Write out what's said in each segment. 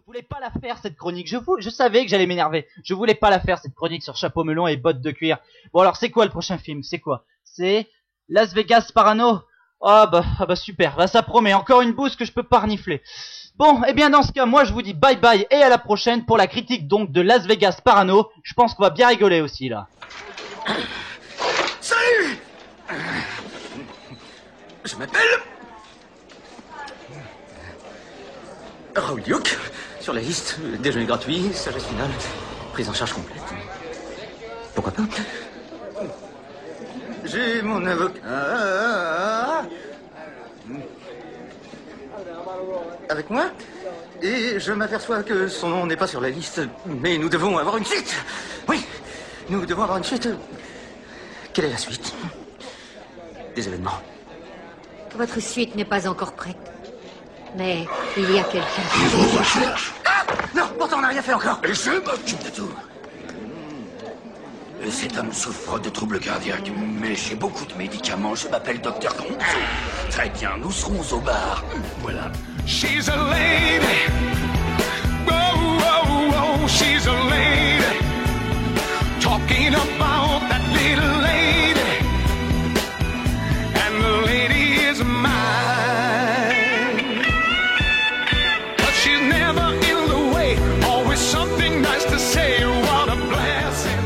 Je voulais pas la faire cette chronique, je savais que j'allais m'énerver. Je voulais pas la faire cette chronique sur chapeau melon et bottes de cuir. Bon alors c'est quoi le prochain film? C'est quoi? C'est Las Vegas Parano. Ah bah super, bah ça promet, encore une bouse que je peux pas renifler. Bon, et bien dans ce cas, moi je vous dis bye bye et à la prochaine pour la critique donc de Las Vegas Parano. Je pense qu'on va bien rigoler aussi là. Salut! Je m'appelle... Raoul Duke, sur la liste, déjeuner gratuit, sagesse finale, prise en charge complète. Pourquoi pas? J'ai mon avocat avec moi et je m'aperçois que son nom n'est pas sur la liste, mais nous devons avoir une suite. Oui, nous devons avoir une suite. Quelle est la suite? Des événements. Votre suite n'est pas encore prête. Mais il y a quelqu'un. Ah! Non, pourtant on n'a rien fait encore. Et je m'occupe de tout. Cet homme souffre de troubles cardiaques, mais j'ai beaucoup de médicaments. Je m'appelle Dr. Gonzo. Très bien, nous serons au bar. Voilà. She's a lady. Whoa, whoa, whoa, she's a lady. Talking about that little lady. And the lady is mine. But she's never in the way. Always something nice to say. What a blessing.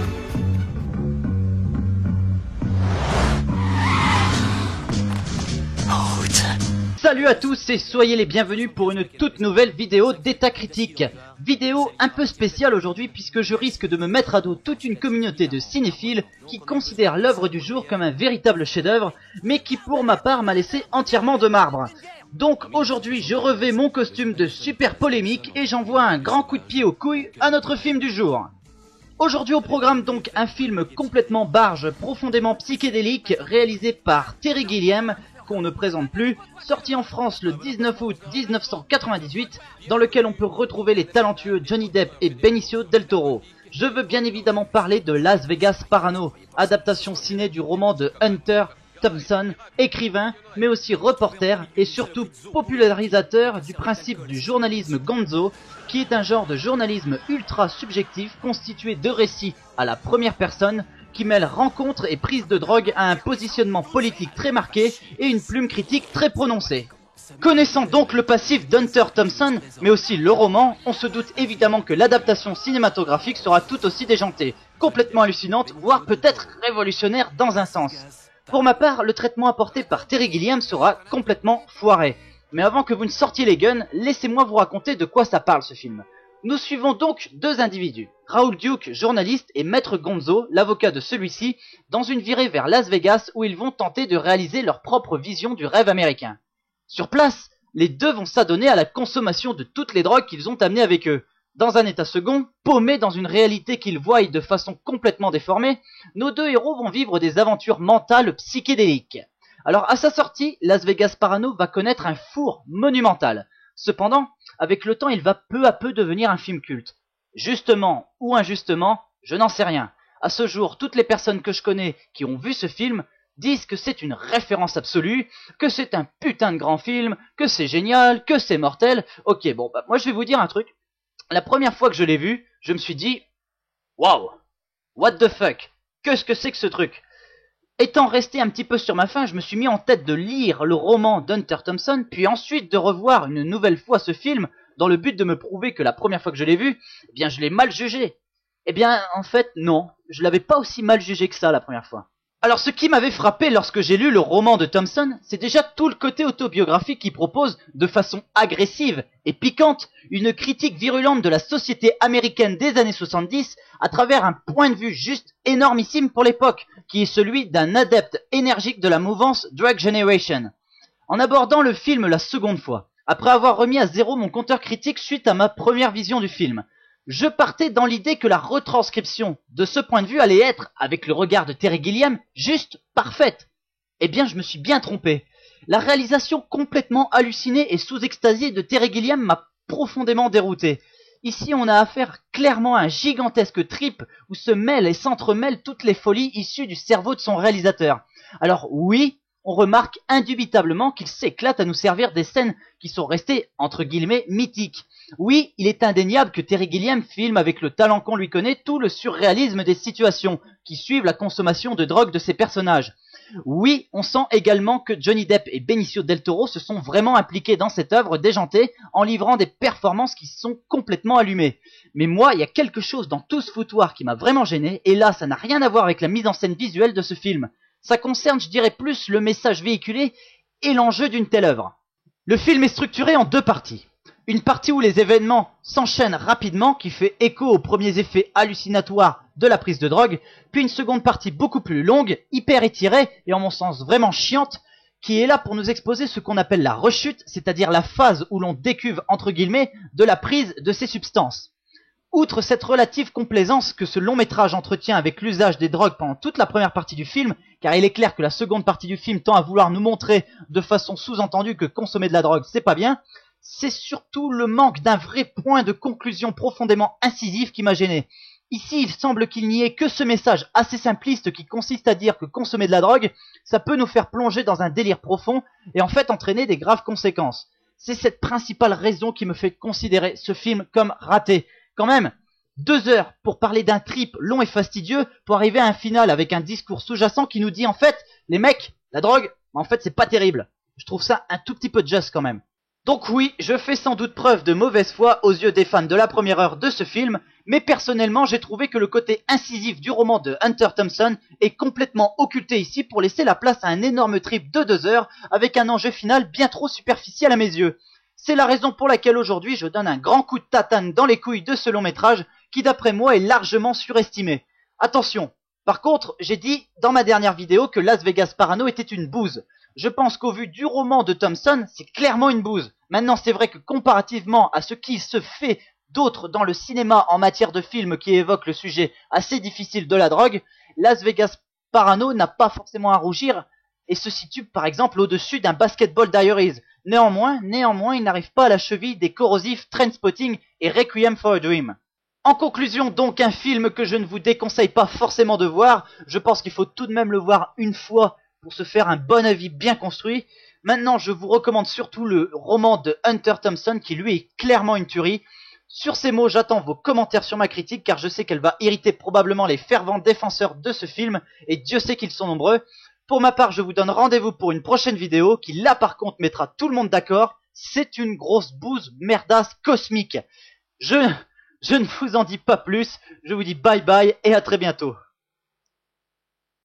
Salut à tous et soyez les bienvenus pour une toute nouvelle vidéo d'état critique. Vidéo un peu spéciale aujourd'hui puisque je risque de me mettre à dos toute une communauté de cinéphiles qui considèrent l'œuvre du jour comme un véritable chef-d'œuvre, mais qui pour ma part m'a laissé entièrement de marbre. Donc aujourd'hui je revais mon costume de super polémique et j'envoie un grand coup de pied aux couilles à notre film du jour. Aujourd'hui au programme donc un film complètement barge, profondément psychédélique, réalisé par Terry Gilliam, qu'on ne présente plus, sorti en France le 19 août 1998, dans lequel on peut retrouver les talentueux Johnny Depp et Benicio del Toro. Je veux bien évidemment parler de Las Vegas Parano, adaptation ciné du roman de Hunter Thompson, écrivain, mais aussi reporter et surtout popularisateur du principe du journalisme gonzo, qui est un genre de journalisme ultra subjectif constitué de récits à la première personne, qui mêle rencontre et prise de drogue à un positionnement politique très marqué et une plume critique très prononcée. Connaissant donc le passif d'Hunter Thompson, mais aussi le roman, on se doute évidemment que l'adaptation cinématographique sera tout aussi déjantée, complètement hallucinante, voire peut-être révolutionnaire dans un sens. Pour ma part, le traitement apporté par Terry Gilliam sera complètement foiré. Mais avant que vous ne sortiez les guns, laissez-moi vous raconter de quoi ça parle ce film. Nous suivons donc deux individus, Raoul Duke, journaliste, et Maître Gonzo, l'avocat de celui-ci, dans une virée vers Las Vegas où ils vont tenter de réaliser leur propre vision du rêve américain. Sur place, les deux vont s'adonner à la consommation de toutes les drogues qu'ils ont amenées avec eux. Dans un état second, paumés dans une réalité qu'ils voient de façon complètement déformée, nos deux héros vont vivre des aventures mentales psychédéliques. Alors à sa sortie, Las Vegas Parano va connaître un four monumental. Cependant, avec le temps, il va peu à peu devenir un film culte. Justement ou injustement, je n'en sais rien. À ce jour, toutes les personnes que je connais qui ont vu ce film disent que c'est une référence absolue, que c'est un putain de grand film, que c'est génial, que c'est mortel. Ok, bon, bah moi je vais vous dire un truc. La première fois que je l'ai vu, je me suis dit « Wow, what the fuck, qu'est-ce que c'est que ce truc ?» Étant resté un petit peu sur ma faim, je me suis mis en tête de lire le roman d'Hunter Thompson, puis ensuite de revoir une nouvelle fois ce film, dans le but de me prouver que la première fois que je l'ai vu, eh bien je l'ai mal jugé. Eh bien, en fait, non, je l'avais pas aussi mal jugé que ça la première fois. Alors ce qui m'avait frappé lorsque j'ai lu le roman de Thompson, c'est déjà tout le côté autobiographique qui propose, de façon agressive et piquante, une critique virulente de la société américaine des années 70 à travers un point de vue juste énormissime pour l'époque, qui est celui d'un adepte énergique de la mouvance Drug Generation. En abordant le film la seconde fois, après avoir remis à zéro mon compteur critique suite à ma première vision du film, je partais dans l'idée que la retranscription de ce point de vue allait être, avec le regard de Terry Gilliam, juste parfaite. Eh bien, je me suis bien trompé. La réalisation complètement hallucinée et sous-extasiée de Terry Gilliam m'a profondément dérouté. Ici, on a affaire clairement à un gigantesque trip où se mêlent et s'entremêlent toutes les folies issues du cerveau de son réalisateur. Alors oui, on remarque indubitablement qu'il s'éclate à nous servir des scènes qui sont restées, entre guillemets, mythiques. Oui, il est indéniable que Terry Gilliam filme avec le talent qu'on lui connaît tout le surréalisme des situations qui suivent la consommation de drogue de ses personnages. Oui, on sent également que Johnny Depp et Benicio del Toro se sont vraiment impliqués dans cette œuvre déjantée en livrant des performances qui sont complètement allumées. Mais moi, il y a quelque chose dans tout ce foutoir qui m'a vraiment gêné, et là, ça n'a rien à voir avec la mise en scène visuelle de ce film. Ça concerne, je dirais, plus le message véhiculé et l'enjeu d'une telle œuvre. Le film est structuré en deux parties. Une partie où les événements s'enchaînent rapidement, qui fait écho aux premiers effets hallucinatoires de la prise de drogue, puis une seconde partie beaucoup plus longue, hyper étirée, et en mon sens vraiment chiante, qui est là pour nous exposer ce qu'on appelle la rechute, c'est-à-dire la phase où l'on décuve, entre guillemets, de la prise de ces substances. Outre cette relative complaisance que ce long métrage entretient avec l'usage des drogues pendant toute la première partie du film, car il est clair que la seconde partie du film tend à vouloir nous montrer de façon sous-entendue que consommer de la drogue c'est pas bien, c'est surtout le manque d'un vrai point de conclusion profondément incisif qui m'a gêné. Ici, il semble qu'il n'y ait que ce message assez simpliste qui consiste à dire que consommer de la drogue, ça peut nous faire plonger dans un délire profond et en fait entraîner des graves conséquences. C'est cette principale raison qui me fait considérer ce film comme raté. Quand même, 2 heures pour parler d'un trip long et fastidieux pour arriver à un final avec un discours sous-jacent qui nous dit en fait, les mecs, la drogue, en fait c'est pas terrible. Je trouve ça un tout petit peu juste quand même. Donc oui, je fais sans doute preuve de mauvaise foi aux yeux des fans de la première heure de ce film, mais personnellement j'ai trouvé que le côté incisif du roman de Hunter Thompson est complètement occulté ici pour laisser la place à un énorme trip de 2 heures avec un enjeu final bien trop superficiel à mes yeux. C'est la raison pour laquelle aujourd'hui je donne un grand coup de tatane dans les couilles de ce long métrage qui d'après moi est largement surestimé. Attention, par contre j'ai dit dans ma dernière vidéo que Las Vegas Parano était une bouse. Je pense qu'au vu du roman de Thompson, c'est clairement une bouse. Maintenant, c'est vrai que comparativement à ce qui se fait d'autre dans le cinéma en matière de films qui évoquent le sujet assez difficile de la drogue, Las Vegas Parano n'a pas forcément à rougir et se situe par exemple au-dessus d'un Basketball Diaries. Néanmoins, il n'arrive pas à la cheville des corrosifs Trainspotting et Requiem for a Dream. En conclusion, donc, un film que je ne vous déconseille pas forcément de voir. Je pense qu'il faut tout de même le voir une fois pour se faire un bon avis bien construit. Maintenant, je vous recommande surtout le roman de Hunter Thompson qui lui est clairement une tuerie. Sur ces mots, j'attends vos commentaires sur ma critique car je sais qu'elle va irriter probablement les fervents défenseurs de ce film et Dieu sait qu'ils sont nombreux. Pour ma part, je vous donne rendez-vous pour une prochaine vidéo qui là par contre mettra tout le monde d'accord. C'est une grosse bouse merdasse cosmique. Je ne vous en dis pas plus, je vous dis bye bye et à très bientôt.